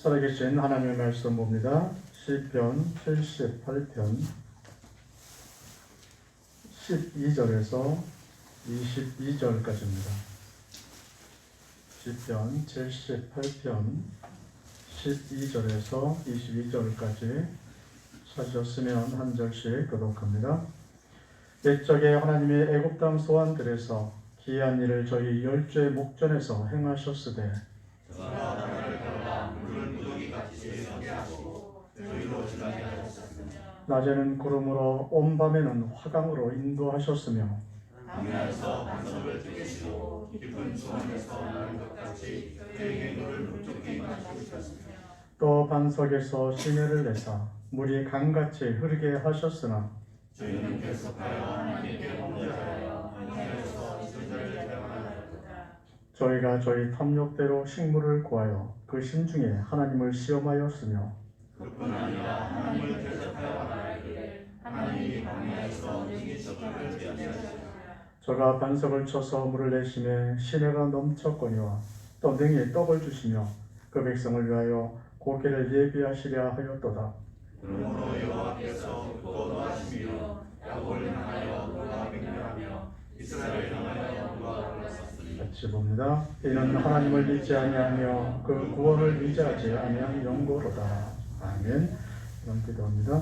살아계신 하나님의 말씀 봅니다. 시편 78편 12절에서 22절까지입니다. 시편 78편 12절에서 22절까지 찾으셨으면 한 절씩 교독합니다. 옛적에 하나님의 애굽 땅 소환들에서 기이한 일을 저희 열주의 목전에서 행하셨으되 낮에는 구름으로 온 밤에는 화강으로 인도하셨으며 강야에서 반석을 뜨개시고 깊은 수원에서 나는 것 같이 그에게 물을 목적히 마시셨으며 또 반석에서 시내를 내사 물이 강같이 흐르게 하셨으나 저희는 계속하여 하나님께 범죄하여 강야에서 이스라엘을 배반하였도다. 저희가 저희 탐욕대로 식물을 구하여 그 심중에 하나님을 시험하였으며 그뿐 아니라 하나님을 대적하여 말하기를 하나님이 광야에서 능히 저들을 피하시리라. 저가 반석을 쳐서 물을 내심에 시내가 넘쳤거니와 또 능히 떡을 주시며 그 백성을 위하여 고기를 예비하시려 하였도다. 그러므로 여호와께서 듣고 노하시며 야곱을 향하여 누가 맹렬하며 이스라엘을 향하여 누가 올랐었으니 같이 봅니다. 이는 하나님을 믿지 아니하며 그 구원을 의지하지 아니한 영고로다. 아멘. 이런 기도입니다.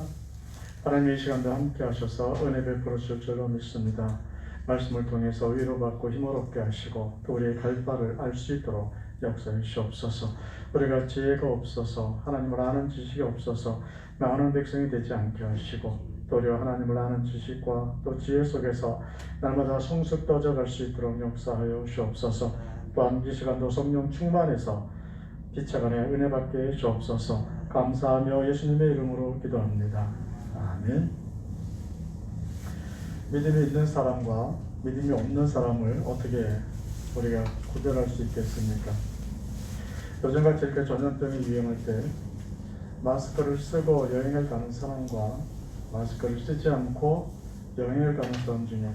하나님 이 시간도 함께 하셔서 은혜 베풀어 주실 줄로 믿습니다. 말씀을 통해서 위로받고 힘을 얻게 하시고 또 우리의 갈 바를 알 수 있도록 역사해 주시옵소서. 우리가 지혜가 없어서 하나님을 아는 지식이 없어서 많은 백성이 되지 않게 하시고 또 우리가 하나님을 아는 지식과 또 지혜 속에서 날마다 성숙 떠져갈 수 있도록 역사하여 주옵소서. 또한 이 시간도 성령 충만해서 기차간에 은혜 받게 해 주옵소서. 감사하며 예수님의 이름으로 기도합니다. 아멘. 믿음이 있는 사람과 믿음이 없는 사람을 어떻게 우리가 구별할 수 있겠습니까? 요즘같이 이렇게 전염병이 유행할 때 마스크를 쓰고 여행을 가는 사람과 마스크를 쓰지 않고 여행을 가는 사람 중에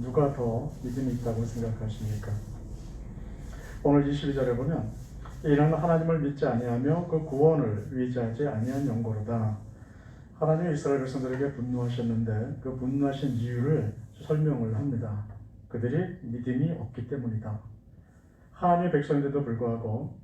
누가 더 믿음이 있다고 생각하십니까? 오늘 22절에 보면 이는 하나님을 믿지 아니하며 그 구원을 의지하지 아니한 영고로다. 하나님이 이스라엘 백성들에게 분노하셨는데 그 분노하신 이유를 설명을 합니다. 그들이 믿음이 없기 때문이다. 하나님의 백성인데도 불구하고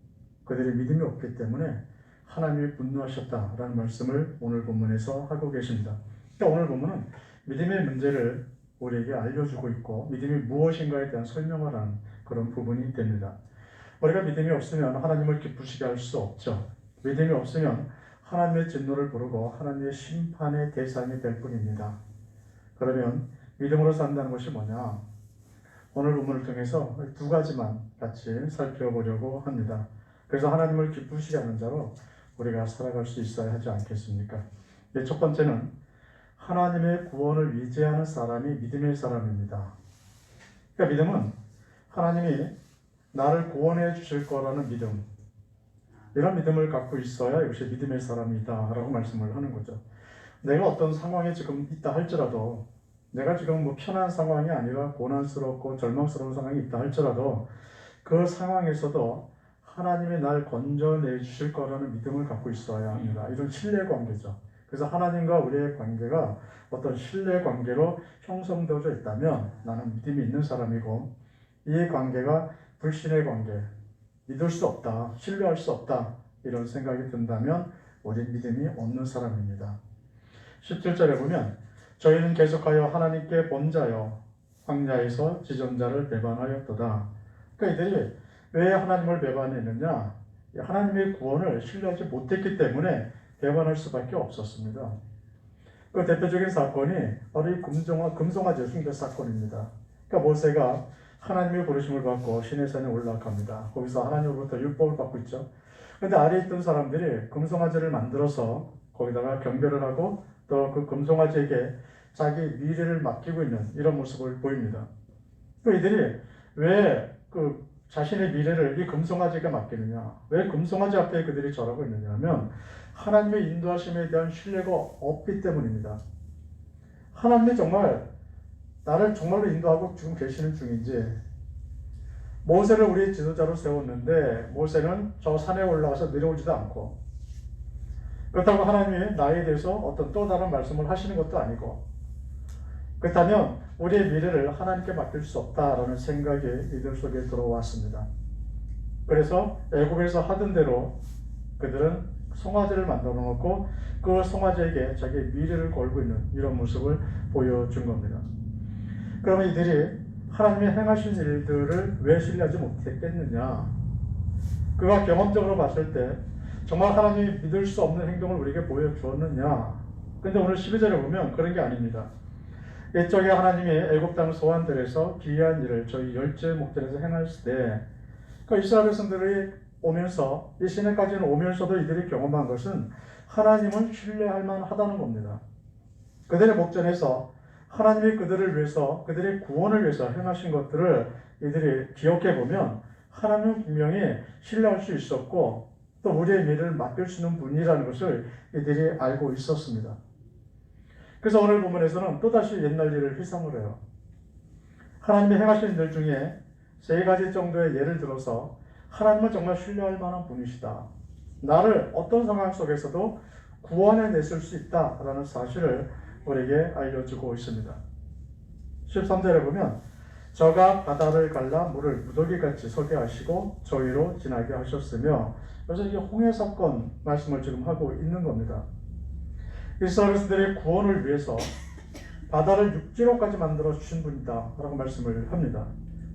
그들이 믿음이 없기 때문에 하나님이 분노하셨다라는 말씀을 오늘 본문에서 하고 계십니다. 그러니까 오늘 본문은 믿음의 문제를 우리에게 알려주고 있고 믿음이 무엇인가에 대한 설명을 하는 그런 부분이 됩니다. 우리가 믿음이 없으면 하나님을 기쁘시게 할 수 없죠. 믿음이 없으면 하나님의 진노를 부르고 하나님의 심판의 대상이 될 뿐입니다. 그러면 믿음으로 산다는 것이 뭐냐? 오늘 본문을 통해서 두 가지만 같이 살펴보려고 합니다. 그래서 하나님을 기쁘시게 하는 자로 우리가 살아갈 수 있어야 하지 않겠습니까? 첫 번째는 하나님의 구원을 의지하는 사람이 믿음의 사람입니다. 그러니까 믿음은 하나님이 나를 구원해 주실 거라는 믿음, 이런 믿음을 갖고 있어야 이것이 믿음의 사람이다 라고 말씀을 하는 거죠. 내가 어떤 상황에 지금 있다 할지라도 내가 지금 뭐 편한 상황이 아니라 고난스럽고 절망스러운 상황이 있다 할지라도 그 상황에서도 하나님이 날 건져내 주실 거라는 믿음을 갖고 있어야 합니다. 이런 신뢰 관계죠. 그래서 하나님과 우리의 관계가 어떤 신뢰 관계로 형성되어져 있다면 나는 믿음이 있는 사람이고, 이 관계가 불신의 관계, 믿을 수 없다, 신뢰할 수 없다 이런 생각이 든다면 우린 믿음이 없는 사람입니다. 17절에 보면 저희는 계속하여 하나님께 범자여 광야에서 지존자를 배반하였도다. 그러니까 이들이 왜 하나님을 배반했느냐? 하나님의 구원을 신뢰하지 못했기 때문에 배반할 수밖에 없었습니다. 그 대표적인 사건이 바로 이 금송아지 숭배 사건입니다. 그러니까 모세가 하나님의 부르심을 받고 시내산에 올라갑니다. 거기서 하나님으로부터 율법을 받고 있죠. 그런데 아래에 있던 사람들이 금송아지를 만들어서 거기다가 경배를 하고 또 그 금송아지에게 자기 미래를 맡기고 있는 이런 모습을 보입니다. 그 이들이 왜 그 자신의 미래를 이 금송아지에게 맡기느냐? 왜 금송아지 앞에 그들이 절하고 있느냐 하면 하나님의 인도하심에 대한 신뢰가 없기 때문입니다. 하나님이 정말 나를 정말로 인도하고 지금 계시는 중인지, 모세를 우리의 지도자로 세웠는데 모세는 저 산에 올라가서 내려오지도 않고, 그렇다고 하나님이 나에 대해서 어떤 또 다른 말씀을 하시는 것도 아니고, 그렇다면 우리의 미래를 하나님께 맡길 수 없다라는 생각이 이들 속에 들어왔습니다. 그래서 애굽에서 하던 대로 그들은 송아지를 만들어 놓고 그 송아지에게 자기의 미래를 걸고 있는 이런 모습을 보여준 겁니다. 그러면 이들이 하나님이 행하신 일들을 왜 신뢰하지 못했겠느냐? 그가 경험적으로 봤을 때 정말 하나님이 믿을 수 없는 행동을 우리에게 보여주었느냐? 근데 오늘 12절에 보면 그런 게 아닙니다. 이쪽에 하나님이 애굽 땅 소환들에서 기이한 일을 저희 열째 목전에서 행하실 때, 그 이스라엘 백성들이 오면서 이 시내까지는 오면서도 이들이 경험한 것은 하나님은 신뢰할 만하다는 겁니다. 그들의 목전에서 하나님이 그들을 위해서, 그들의 구원을 위해서 행하신 것들을 이들이 기억해 보면 하나님은 분명히 신뢰할 수 있었고 또 우리의 미래를 맡길 수 있는 분이라는 것을 이들이 알고 있었습니다. 그래서 오늘 본문에서는 또다시 옛날 일을 회상을 해요. 하나님이 행하신 일 중에 세 가지 정도의 예를 들어서 하나님은 정말 신뢰할 만한 분이시다, 나를 어떤 상황 속에서도 구원해 냈을 수 있다라는 사실을 우리에게 알려주고 있습니다. 13절에 보면 저가 바다를 갈라 물을 무더기같이 서게 하시고 저 위로 지나게 하셨으며, 그래서 이게 홍해 사건 말씀을 지금 하고 있는 겁니다. 이스라엘 백성들의 구원을 위해서 바다를 육지로까지 만들어 주신 분이다 라고 말씀을 합니다.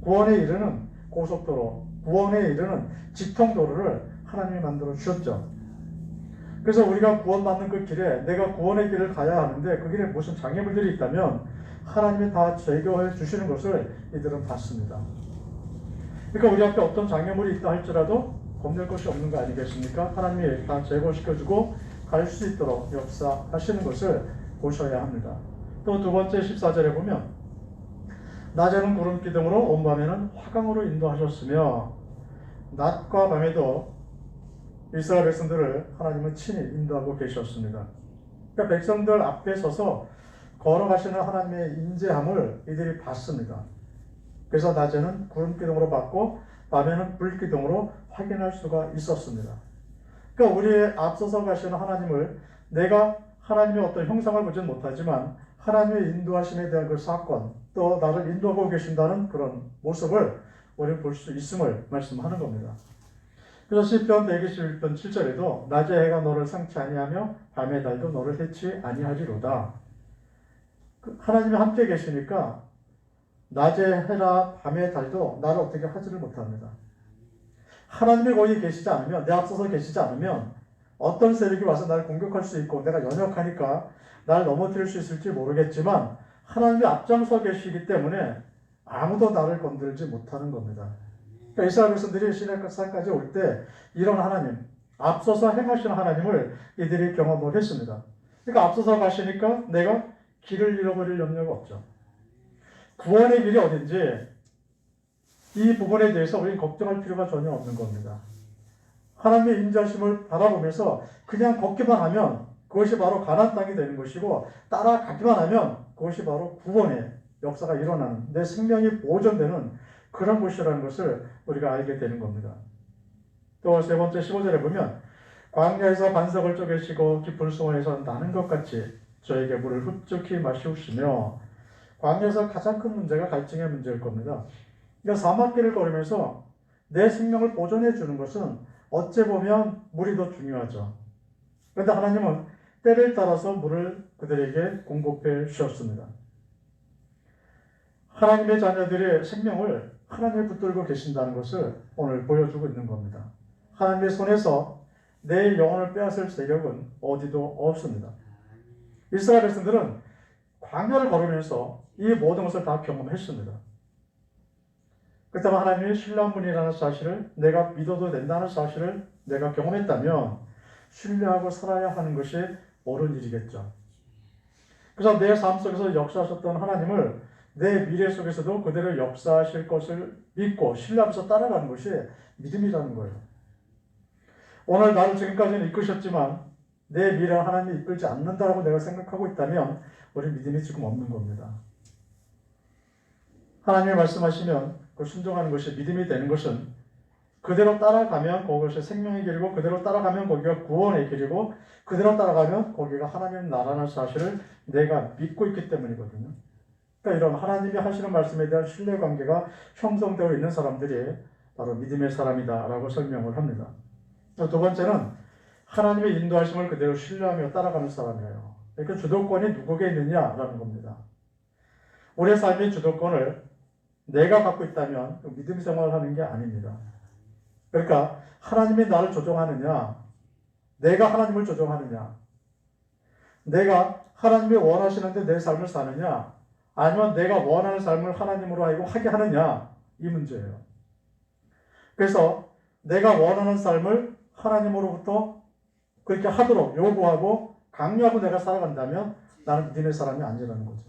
구원에 이르는 고속도로, 구원에 이르는 직통도로를 하나님이 만들어 주셨죠. 그래서 우리가 구원받는 그 길에 내가 구원의 길을 가야 하는데 그 길에 무슨 장애물들이 있다면 하나님이 다 제거해 주시는 것을 이들은 봤습니다. 그러니까 우리 앞에 어떤 장애물이 있다 할지라도 겁낼 것이 없는 거 아니겠습니까? 하나님이 다 제거시켜주고 갈 수 있도록 역사하시는 것을 보셔야 합니다. 또 두 번째 14절에 보면 낮에는 구름 기둥으로 온 밤에는 화강으로 인도하셨으며, 낮과 밤에도 이스라엘 백성들을 하나님은 친히 인도하고 계셨습니다. 그러니까 백성들 앞에 서서 걸어가시는 하나님의 인재함을 이들이 봤습니다. 그래서 낮에는 구름 기둥으로 봤고 밤에는 불 기둥으로 확인할 수가 있었습니다. 그러니까 우리의 앞서서 가시는 하나님을, 내가 하나님의 어떤 형상을 보지는 못하지만 하나님의 인도하심에 대한 그 사건, 또 나를 인도하고 계신다는 그런 모습을 우리는 볼 수 있음을 말씀하는 겁니다. 그래서 시편 121편 7절에도 낮에 해가 너를 상치 아니하며 밤의 달도 너를 해치 아니하리로다. 하나님이 함께 계시니까 낮에 해라 밤의 달도 나를 어떻게 하지를 못합니다. 하나님이 거기 계시지 않으면, 내 앞서서 계시지 않으면 어떤 세력이 와서 나를 공격할 수 있고 내가 연약하니까 나를 넘어뜨릴 수 있을지 모르겠지만 하나님이 앞장서 계시기 때문에 아무도 나를 건들지 못하는 겁니다. 그러니까 이스라엘 백성들이 시내산까지 올 때 이런 하나님, 앞서서 행하시는 하나님을 이들이 경험을 했습니다. 그러니까 앞서서 가시니까 내가 길을 잃어버릴 염려가 없죠. 구원의 길이 어딘지 이 부분에 대해서 우리는 걱정할 필요가 전혀 없는 겁니다. 하나님의 인자심을 바라보면서 그냥 걷기만 하면 그것이 바로 가나안 땅이 되는 것이고, 따라가기만 하면 그것이 바로 구원의 역사가 일어나는, 내 생명이 보존되는 그런 곳이라는 것을 우리가 알게 되는 겁니다. 또 세 번째 15절에 보면 광야에서 반석을 쪼개시고 깊은 수원에서 나는 것 같이 저에게 물을 흡족히 마시우시며, 광야에서 가장 큰 문제가 갈증의 문제일 겁니다. 그러니까 사막길을 걸으면서 내 생명을 보존해 주는 것은 어찌 보면 물이 더 중요하죠. 그런데 하나님은 때를 따라서 물을 그들에게 공급해 주셨습니다. 하나님의 자녀들의 생명을 하나님이 붙들고 계신다는 것을 오늘 보여주고 있는 겁니다. 하나님의 손에서 내 영혼을 빼앗을 세력은 어디도 없습니다. 이스라엘 백성들은 광야를 걸으면서 이 모든 것을 다 경험했습니다. 그렇다면 하나님이 신뢰한 분이라는 사실을, 내가 믿어도 된다는 사실을 내가 경험했다면 신뢰하고 살아야 하는 것이 옳은 일이겠죠. 그래서 내 삶 속에서 역사하셨던 하나님을 내 미래 속에서도 그대로 역사하실 것을 믿고 신뢰하면서 따라가는 것이 믿음이라는 거예요. 오늘 나를 지금까지는 이끄셨지만 내 미래는 하나님이 이끌지 않는다고 내가 생각하고 있다면 우리 믿음이 지금 없는 겁니다. 하나님이 말씀하시면 그 순종하는 것이 믿음이 되는 것은 그대로 따라가면 그것이 생명의 길이고 그대로 따라가면 거기가 구원의 길이고 그대로 따라가면 거기가 하나님의 나라는 사실을 내가 믿고 있기 때문이거든요. 그러니까 이런 하나님이 하시는 말씀에 대한 신뢰관계가 형성되어 있는 사람들이 바로 믿음의 사람이다라고 설명을 합니다. 두 번째는 하나님의 인도하심을 그대로 신뢰하며 따라가는 사람이에요. 그러니까 주도권이 누구에게 있느냐라는 겁니다. 우리의 삶의 주도권을 내가 갖고 있다면 믿음 생활을 하는 게 아닙니다. 그러니까 하나님이 나를 조종하느냐, 내가 하나님을 조종하느냐, 내가 하나님이 원하시는데 내 삶을 사느냐, 아니면 내가 원하는 삶을 하나님으로 하고 하게 하느냐, 이 문제예요. 그래서 내가 원하는 삶을 하나님으로부터 그렇게 하도록 요구하고 강요하고 내가 살아간다면 나는 믿음의 사람이 아니라는 거죠.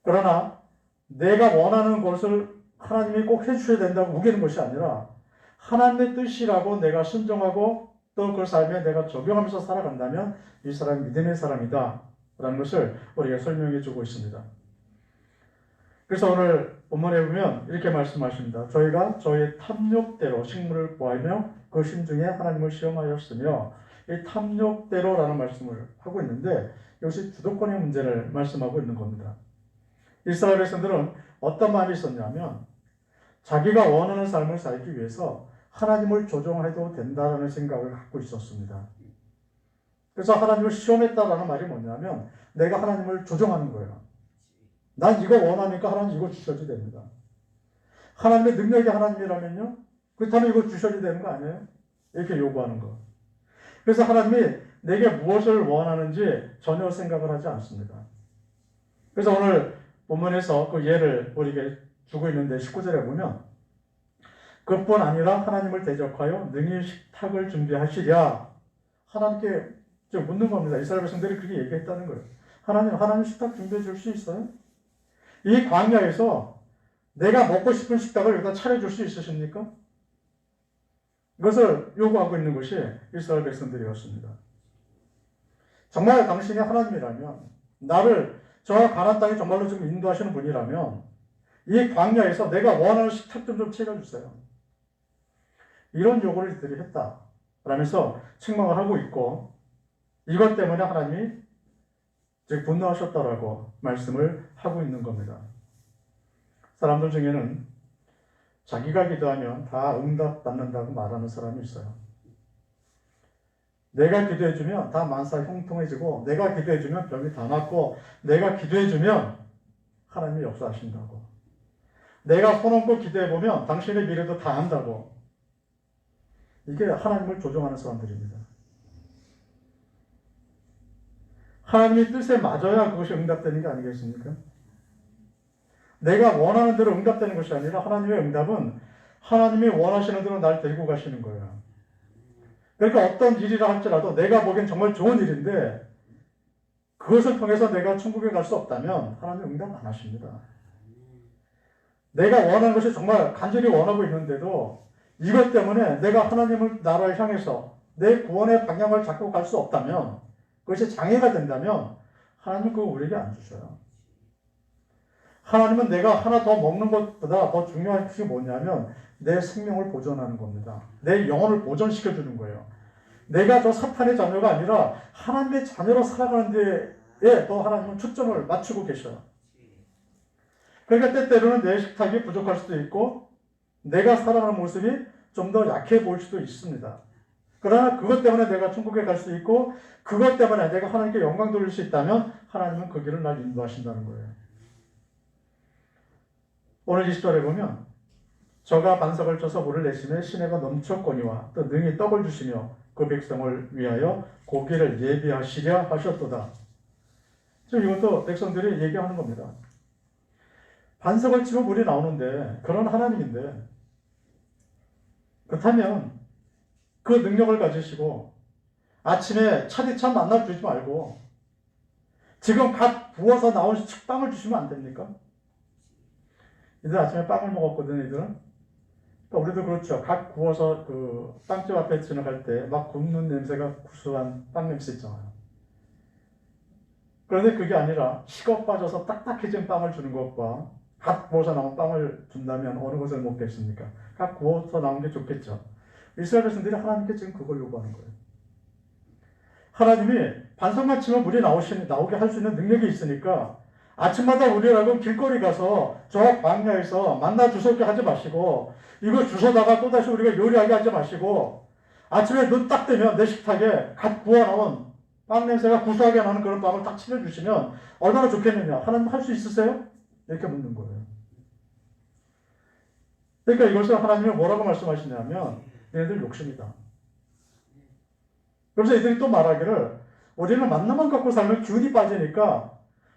그러나 내가 원하는 것을 하나님이 꼭 해주셔야 된다고 우기는 것이 아니라 하나님의 뜻이라고 내가 순종하고 또 그 삶에 내가 적용하면서 살아간다면 이 사람이 믿음의 사람이다 라는 것을 우리가 설명해 주고 있습니다. 그래서 오늘 본문에 보면 이렇게 말씀하십니다. 저희가 저희의 탐욕대로 식물을 구하며 그 심중에 하나님을 시험하였으며, 이 탐욕대로라는 말씀을 하고 있는데 이것이 주도권의 문제를 말씀하고 있는 겁니다. 이스라엘 백성들은 어떤 마음이 있었냐면 자기가 원하는 삶을 살기 위해서 하나님을 조종해도 된다라는 생각을 갖고 있었습니다. 그래서 하나님을 시험했다라는 말이 뭐냐면 내가 하나님을 조종하는 거예요. 난 이거 원하니까 하나님 이거 주셔도 됩니다. 하나님의 능력이 하나님이라면요, 그렇다면 이거 주셔도 되는 거 아니에요? 이렇게 요구하는 거. 그래서 하나님이 내게 무엇을 원하는지 전혀 생각을 하지 않습니다. 그래서 오늘 본문에서 그 예를 우리에게 주고 있는데 19절에 보면 그뿐 아니라 하나님을 대적하여 능히 식탁을 준비하시랴. 하나님께 묻는 겁니다. 이스라엘 백성들이 그렇게 얘기했다는 거예요. 하나님 식탁 준비해 줄 수 있어요? 이 광야에서 내가 먹고 싶은 식탁을 여기다 차려줄 수 있으십니까? 이것을 요구하고 있는 것이 이스라엘 백성들이었습니다. 정말 당신이 하나님이라면, 나를 저 가나안 땅에 정말로 지금 인도하시는 분이라면 이 광야에서 내가 원하는 식탁 좀 차려주세요. 이런 요구를 이들이 했다 라면서 책망을 하고 있고, 이것 때문에 하나님이 즉 분노하셨다라고 말씀을 하고 있는 겁니다. 사람들 중에는 자기가 기도하면 다 응답받는다고 말하는 사람이 있어요. 내가 기도해주면 다 만사 형통해지고, 내가 기도해주면 병이 다 낫고, 내가 기도해주면 하나님이 역사하신다고, 내가 손 얹고 기도해보면 당신의 미래도 다 안다고. 이게 하나님을 조종하는 사람들입니다. 하나님의 뜻에 맞아야 그것이 응답되는 게 아니겠습니까? 내가 원하는 대로 응답되는 것이 아니라 하나님의 응답은 하나님이 원하시는 대로 날 데리고 가시는 거예요. 그러니까 어떤 일이라 할지라도 내가 보기엔 정말 좋은 일인데 그것을 통해서 내가 천국에 갈 수 없다면 하나님 응답 안 하십니다. 내가 원하는 것이 정말 간절히 원하고 있는데도 이것 때문에 내가 하나님을 나라를 향해서 내 구원의 방향을 잡고 갈 수 없다면, 그것이 장애가 된다면 하나님은 그거 우리에게 안 주셔요. 하나님은 내가 하나 더 먹는 것보다 더 중요한 것이 뭐냐면 내 생명을 보존하는 겁니다. 내 영혼을 보존시켜 주는 거예요. 내가 저 사탄의 자녀가 아니라 하나님의 자녀로 살아가는 데에 더 하나님은 초점을 맞추고 계셔요. 그러니까 때때로는 내 식탁이 부족할 수도 있고 내가 살아가는 모습이 좀 더 약해 보일 수도 있습니다. 그러나 그것 때문에 내가 천국에 갈 수 있고 그것 때문에 내가 하나님께 영광 돌릴 수 있다면 하나님은 그 길을 날 인도하신다는 거예요. 오늘 20절에 보면 저가 반석을 쳐서 물을 내심에 시내가 넘쳤거니와 또 능히 떡을 주시며 그 백성을 위하여 고기를 예비하시랴 하셨도다. 지금 이것도 백성들이 얘기하는 겁니다. 반석을 치면 물이 나오는데 그런 하나님인데, 그렇다면 그 능력을 가지시고 아침에 차디찬 만나 주지 말고 지금 갓 부어서 나온 식빵을 주시면 안 됩니까? 이들 아침에 빵을 먹었거든, 이들은. 그러니까 우리도 그렇죠. 갓 구워서 그 빵집 앞에 지나갈 때 막 굽는 냄새가 구수한 빵 냄새 있잖아요. 그런데 그게 아니라 식어 빠져서 딱딱해진 빵을 주는 것과 갓 구워서 나온 빵을 준다면 어느 것을 먹겠습니까? 갓 구워서 나온 게 좋겠죠. 이스라엘 백성들이 하나님께 지금 그걸 요구하는 거예요. 하나님이 반성만 치면 물이 나오게 할 수 있는 능력이 있으니까 아침마다 우리라고 길거리 가서 저 광야에서 만나 주워오게 하지 마시고 이거 주워다가 또다시 우리가 요리하게 하지 마시고 아침에 눈 딱 뜨면 내 식탁에 갓 구워 나온 빵 냄새가 구수하게 나는 그런 빵을 딱 차려주시면 얼마나 좋겠느냐. 하나님 할 수 있으세요? 이렇게 묻는 거예요. 그러니까 이것을 하나님이 뭐라고 말씀하시냐면 얘네들 욕심이다. 그래서 이들이 또 말하기를 우리는 만나만 갖고 살면 균이 빠지니까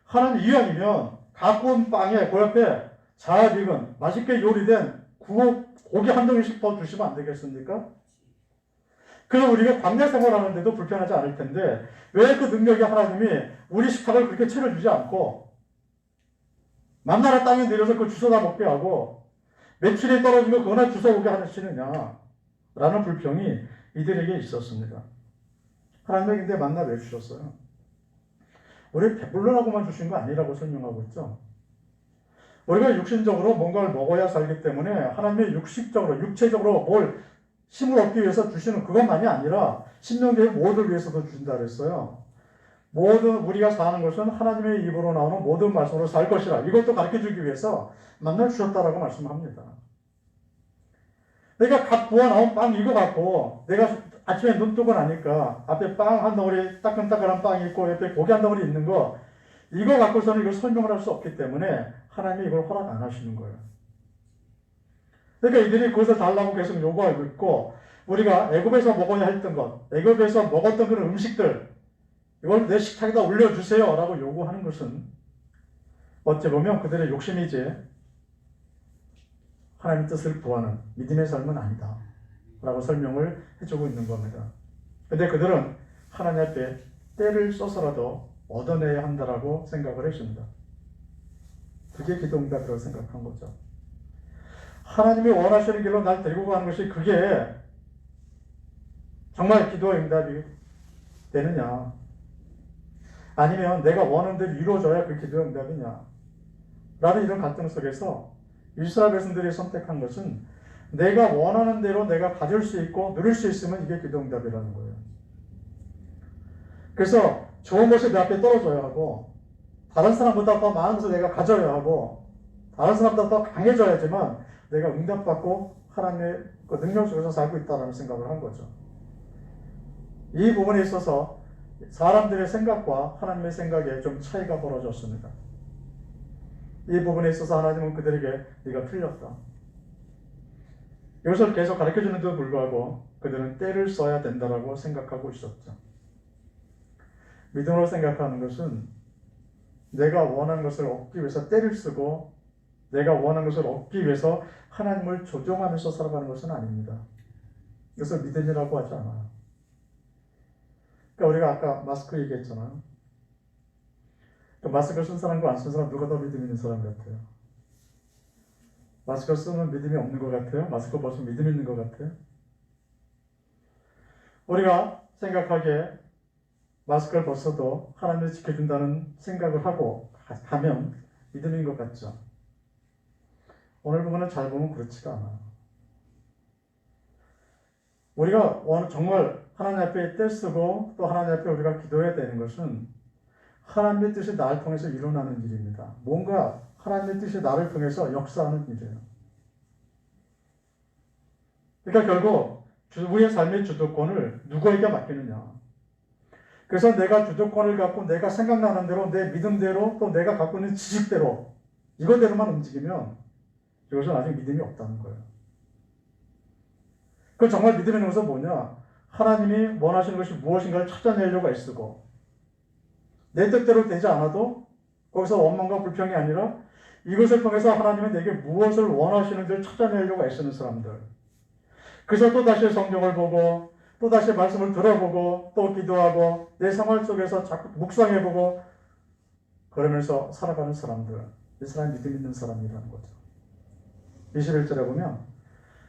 하나님 이왕이면 갖고 온 빵에 그 옆에 잘 익은 맛있게 요리된 고기 한 덩이씩 더 주시면 안 되겠습니까? 그럼 우리가 광야 생활하는데도 불편하지 않을 텐데 왜 그 능력이 하나님이 우리 식탁을 그렇게 채워주지 않고 만나라 땅에 내려서 그걸 주워다 먹게 하고 매출이 떨어지면 그거나 주워오게 하시느냐 라는 불평이 이들에게 있었습니다. 하나님이 근데 만나 왜 주셨어요? 우리 배불러라고만 주신 거 아니라고 설명하고 있죠. 우리가 육신적으로 뭔가를 먹어야 살기 때문에 하나님의 육체적으로 뭘 힘을 얻기 위해서 주시는 그것만이 아니라 신명기의 모든 위해서도 주신다 그랬어요. 모든 우리가 사는 것은 하나님의 입으로 나오는 모든 말씀으로 살 것이라 이것도 가르쳐주기 위해서 만나 주셨다라고 말씀합니다. 내가 갓 구워 나온 빵 이거 갖고 내가 아침에 눈 뜨고 나니까 앞에 빵 한 덩어리 따끈따끈한 빵이 있고 옆에 고기 한 덩어리 있는 거 이거 갖고서는 이걸 설명을 할 수 없기 때문에 하나님이 이걸 허락 안 하시는 거예요. 그러니까 이들이 그것을 달라고 계속 요구하고 있고 우리가 애굽에서 먹어야 했던 것, 애굽에서 먹었던 그런 음식들 이걸 내 식탁에다 올려주세요 라고 요구하는 것은 어찌 보면 그들의 욕심이지 하나님 뜻을 구하는 믿음의 삶은 아니다 라고 설명을 해주고 있는 겁니다. 근데 그들은 하나님 앞에 때를 써서라도 얻어내야 한다라고 생각을 했습니다. 그게 기도응답이라고 생각한 거죠. 하나님이 원하시는 길로 날 데리고 가는 것이 그게 정말 기도의 응답이 되느냐 아니면 내가 원하는 대로 이루어져야 그 기도의 응답이냐 라는 이런 갈등 속에서 이스라엘 백성들이 선택한 것은 내가 원하는 대로 내가 가질 수 있고 누릴 수 있으면 이게 기도 응답이라는 거예요. 그래서 좋은 것이 내 앞에 떨어져야 하고 다른 사람보다 더 많은 것을 내가 가져야 하고 다른 사람보다 더 강해져야지만 내가 응답받고 하나님의 그 능력 속에서 살고 있다는 생각을 한 거죠. 이 부분에 있어서 사람들의 생각과 하나님의 생각에 좀 차이가 벌어졌습니다. 이 부분에 있어서 하나님은 그들에게 네가 틀렸다. 이것을 계속 가르쳐주는데도 불구하고 그들은 때를 써야 된다고 생각하고 있었죠. 믿음으로 생각하는 것은 내가 원하는 것을 얻기 위해서 때를 쓰고 내가 원하는 것을 얻기 위해서 하나님을 조종하면서 살아가는 것은 아닙니다. 이것을 믿음이라고 하지 않아요. 그러니까 우리가 아까 마스크 얘기했잖아요. 마스크 쓴 사람과 안 쓴 사람 누가 더 믿음 있는 사람 같아요? 마스크 쓰면 믿음이 없는 것 같아요? 마스크 벗으면 믿음 있는 것 같아요? 우리가 생각하기에 마스크를 벗어도 하나님을 지켜준다는 생각을 하고 가면 믿음인 것 같죠. 오늘 부분은 잘 보면 그렇지가 않아요. 우리가 정말 하나님 앞에 떼쓰고 또 하나님 앞에 우리가 기도해야 되는 것은 하나님의 뜻이 나를 통해서 일어나는 일입니다. 뭔가 하나님의 뜻이 나를 통해서 역사하는 일이에요. 그러니까 결국 우리의 삶의 주도권을 누구에게 맡기느냐. 그래서 내가 주도권을 갖고 내가 생각나는 대로 내 믿음대로 또 내가 갖고 있는 지식대로 이거대로만 움직이면 이것은 아직 믿음이 없다는 거예요. 그 정말 믿음이라는 것은 뭐냐? 하나님이 원하시는 것이 무엇인가를 찾아내려고 애쓰고 내 뜻대로 되지 않아도 거기서 원망과 불평이 아니라 이것을 통해서 하나님은 내게 무엇을 원하시는지를 찾아내려고 애쓰는 사람들. 그래서 또다시 성경을 보고 또다시 말씀을 들어보고 또 기도하고 내 생활 속에서 자꾸 묵상해보고 그러면서 살아가는 사람들. 이 사람이 믿음 있는 사람이라는 거죠. 21절에 보면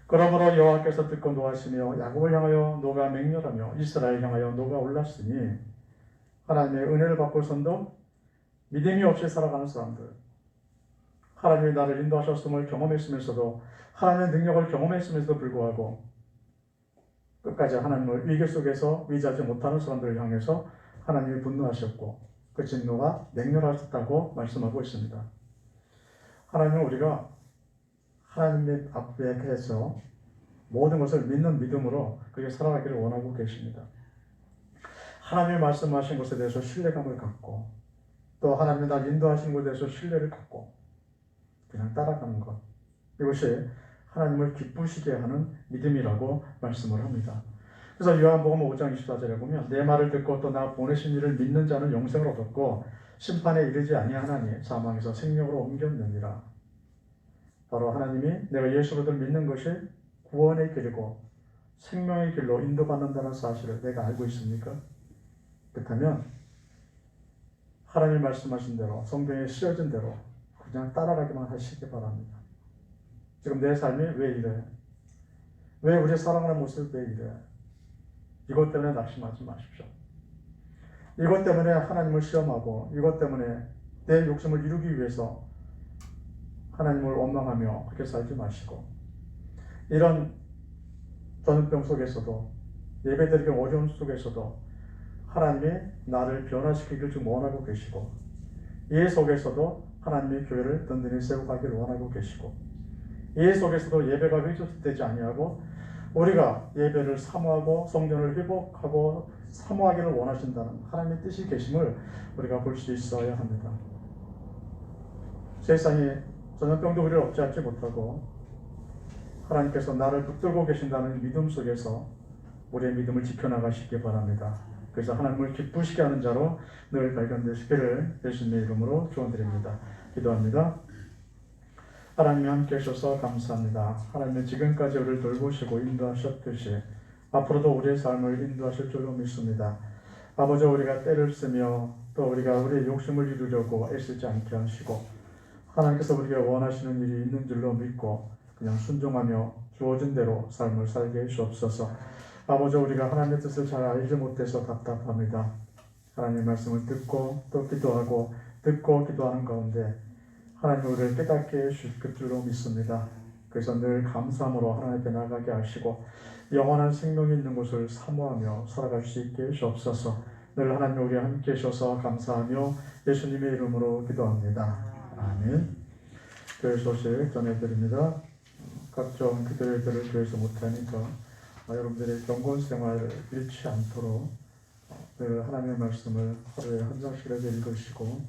그러므로 여호와께서 듣고 노하시며 야곱을 향하여 노가 맹렬하며 이스라엘 향하여 노가 올랐으니 하나님의 은혜를 받고선도 믿음이 없이 살아가는 사람들. 하나님이 나를 인도하셨음을 경험했으면서도 하나님의 능력을 경험했음에도 불구하고 끝까지 하나님을 위기 속에서 위지하지 못하는 사람들을 향해서 하나님이 분노하셨고 그 진노가 맹렬하셨다고 말씀하고 있습니다. 하나님은 우리가 하나님 앞에서 모든 것을 믿는 믿음으로 그렇게 살아가기를 원하고 계십니다. 하나님이 말씀하신 것에 대해서 신뢰감을 갖고 또 하나님이 날 인도하신 것에 대해서 신뢰를 갖고 그냥 따라가는 것, 이것이 하나님을 기쁘시게 하는 믿음이라고 말씀을 합니다. 그래서 요한복음 5장 24절에 보면 내 말을 듣고 또 나 보내신 이를 믿는 자는 영생을 얻었고 심판에 이르지 아니하나니 사망에서 생명으로 옮겼느니라. 바로 하나님이 내가 예수를 믿는 것이 구원의 길이고 생명의 길로 인도받는다는 사실을 내가 알고 있습니까? 그렇다면 하나님 말씀하신 대로 성경에 쓰여진 대로 그냥 따라가기만 하시기 바랍니다. 지금 내 삶이 왜 이래? 왜 우리 살아가는 모습이 왜 이래? 이것 때문에 낙심하지 마십시오. 이것 때문에 하나님을 시험하고 이것 때문에 내 욕심을 이루기 위해서 하나님을 원망하며 그렇게 살지 마시고 이런 전염병 속에서도 예배드리기 어려움 속에서도 하나님이 나를 변화시키길 좀 원하고 계시고 이 속에서도 하나님의 교회를 든든히 세워가기를 원하고 계시고 이 속에서도 예배가 휘젓되지 아니하고 우리가 예배를 사모하고 성전을 회복하고 사모하기를 원하신다는 하나님의 뜻이 계심을 우리가 볼 수 있어야 합니다. 세상이 전염병도 우리를 억제하지 못하고 하나님께서 나를 붙들고 계신다는 믿음 속에서 우리의 믿음을 지켜나가시기 바랍니다. 그래서 하나님을 기쁘시게 하는 자로 늘 발견되시기를 예수님의 이름으로 축원드립니다. 기도합니다. 하나님이 함께 하셔서 감사합니다. 하나님은 지금까지 우리를 돌보시고 인도하셨듯이 앞으로도 우리의 삶을 인도하실 줄로 믿습니다. 아버지, 우리가 때를 쓰며 또 우리가 우리의 욕심을 이루려고 애쓰지 않게 하시고 하나님께서 우리에게 원하시는 일이 있는 줄로 믿고 그냥 순종하며 주어진 대로 삶을 살게 해주옵소서. 아버지, 우리가 하나님의 뜻을 잘 알지 못해서 답답합니다. 하나님의 말씀을 듣고 또 기도하고 듣고 기도하는 가운데 하나님 우리를 깨닫게 해주실 줄로 믿습니다. 그래서 늘 감사함으로 하나님께 나아가게 하시고 영원한 생명이 있는 곳을 사모하며 살아갈 수 있게 해주옵소서. 늘 하나님 우리와 함께 하셔서 감사하며 예수님의 이름으로 기도합니다. 아멘. 교회 소식 전해드립니다. 각종 기도회들을 교회에서 못하니까 여러분들의 경건 생활 잃지 않도록 늘 하나님의 말씀을 하루에 한 장씩이라도 읽으시고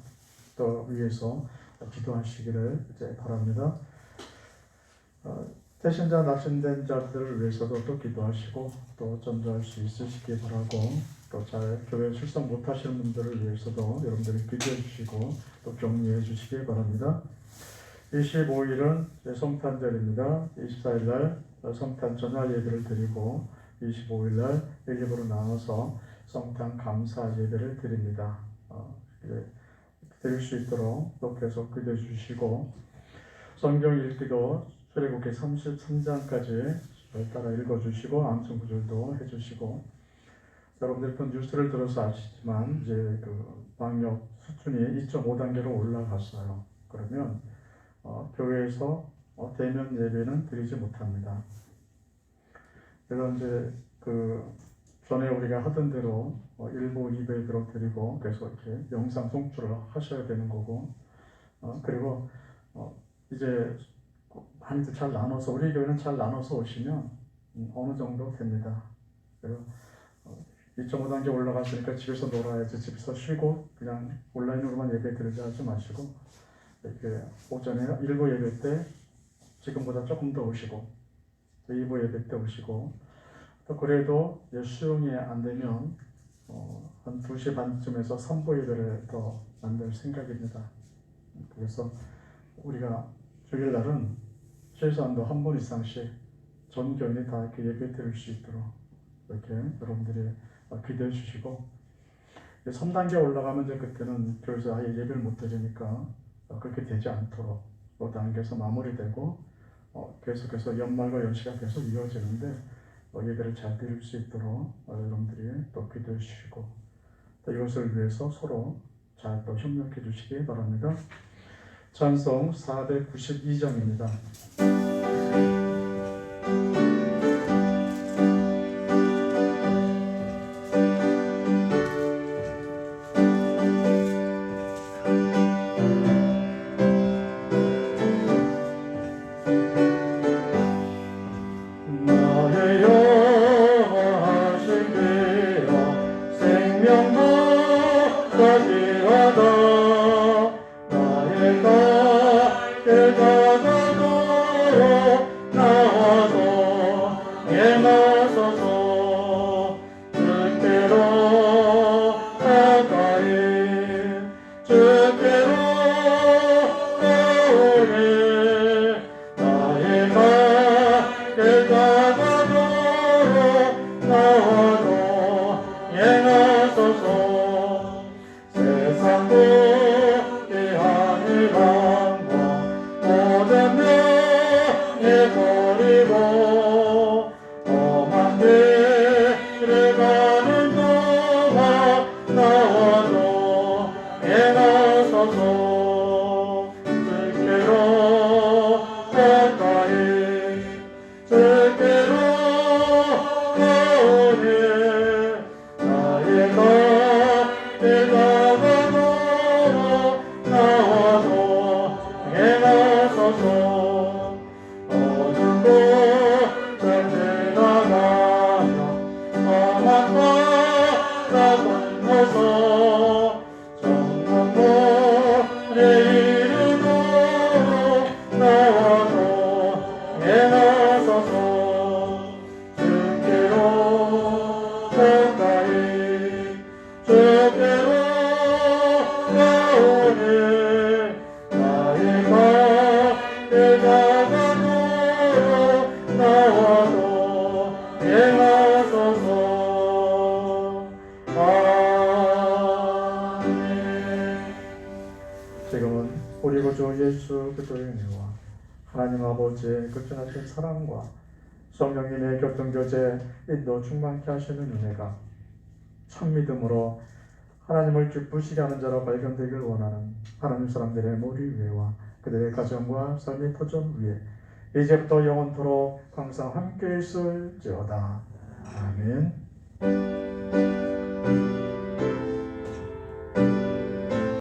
또 위에서 기도하시기를 이제 바랍니다. 태신자 낙심된 자들을 위해서도 또 기도하시고 또 전도할 수 있으시기 바라고 또 잘 교회 출석 못하시는 분들을 위해서도 여러분들이 기도해 주시고 또 격려해 주시기 바랍니다. 25일은 성탄절입니다. 24일 날 성탄 전화 예배를 드리고 25일 날 1, 2부로 나눠서 성탄 감사 예배를 드립니다. 드릴 수 있도록 또 계속 기도해 주시고 성경 읽기도 출애굽기 33장까지 따라 읽어주시고 암송 구절도 해주시고 여러분들 또 뉴스를 들어서 아시지만 이제 그 방역 수준이 2.5단계로 올라갔어요. 그러면 교회에서 대면 예배는 드리지 못합니다. 그래서 이제 그 전에 우리가 하던 대로 1부, 2부에 드리고 계속 이렇게 영상 송출을 하셔야 되는 거고 그리고 이제 많이들 잘 나눠서 우리 교회는 잘 나눠서 오시면 어느 정도 됩니다. 그리고 2.5단계 올라갔으니까 집에서 놀아야지 집에서 쉬고 그냥 온라인으로만 예배 드리지 하지 마시고 이렇게 오전에 1부 예배 때 지금보다 조금 더 오시고 2부 예배 때 오시고 또 그래도 수용이 안 되면 한 2시 반쯤에서 3부 예배를 더 만들 생각입니다. 그래서 우리가 주일날은 최소한도 한 번 이상씩 전 교인이 다 이렇게 예배 드릴 수 있도록 이렇게 여러분들이 기도해 주시고 3단계 올라가면 이제 그때는 교회에서 아예 예배를 못 드리니까 그렇게 되지 않도록 5단계에서 마무리되고 계속해서 연말과 연시가 계속 이어지는데 예배를 잘 드릴 수 있도록 여러분들이 또 기도해 주시고 또 이것을 위해서 서로 잘 또 협력해 주시기 바랍니다. 찬송 492장입니다. 나의 영원하신 되어 생명보다 나의 갈 다가도록 나와서 행하소서. 주께로 가까이 주께로 나오네. 나의 갈 다가도록 나와서 행하소서. 세상도 깨하는 방과 모든 명예 버리고 험한 길을 가는 동안 나와도 행하소서. 주께로 가까이 주께로 나오네. 나의 갈 다가도록 나와서 행하소서. 어둠 곳을 지나가며 험한 바다 건너서 정복물에 이르도록 나와서 행하소서. 주께로 가까이 주께로 나오네. 나의 갈 다가도록 나와서 행하소서. 아멘. 지금은 우리 구주 예수 그리스도의 은혜와 하나님 아버지의 극진하신 사랑과 성령님의 교통교제 인도 충만케 하시는 은혜가 참 믿음으로 하나님을 기쁘시게 하는 자로 발견되길 원하는 하나님 사람들의 머리 위에와 그들의 가정과 삶의 터전 위에 이제부터 영원토록 항상 함께 있을지어다. 아멘.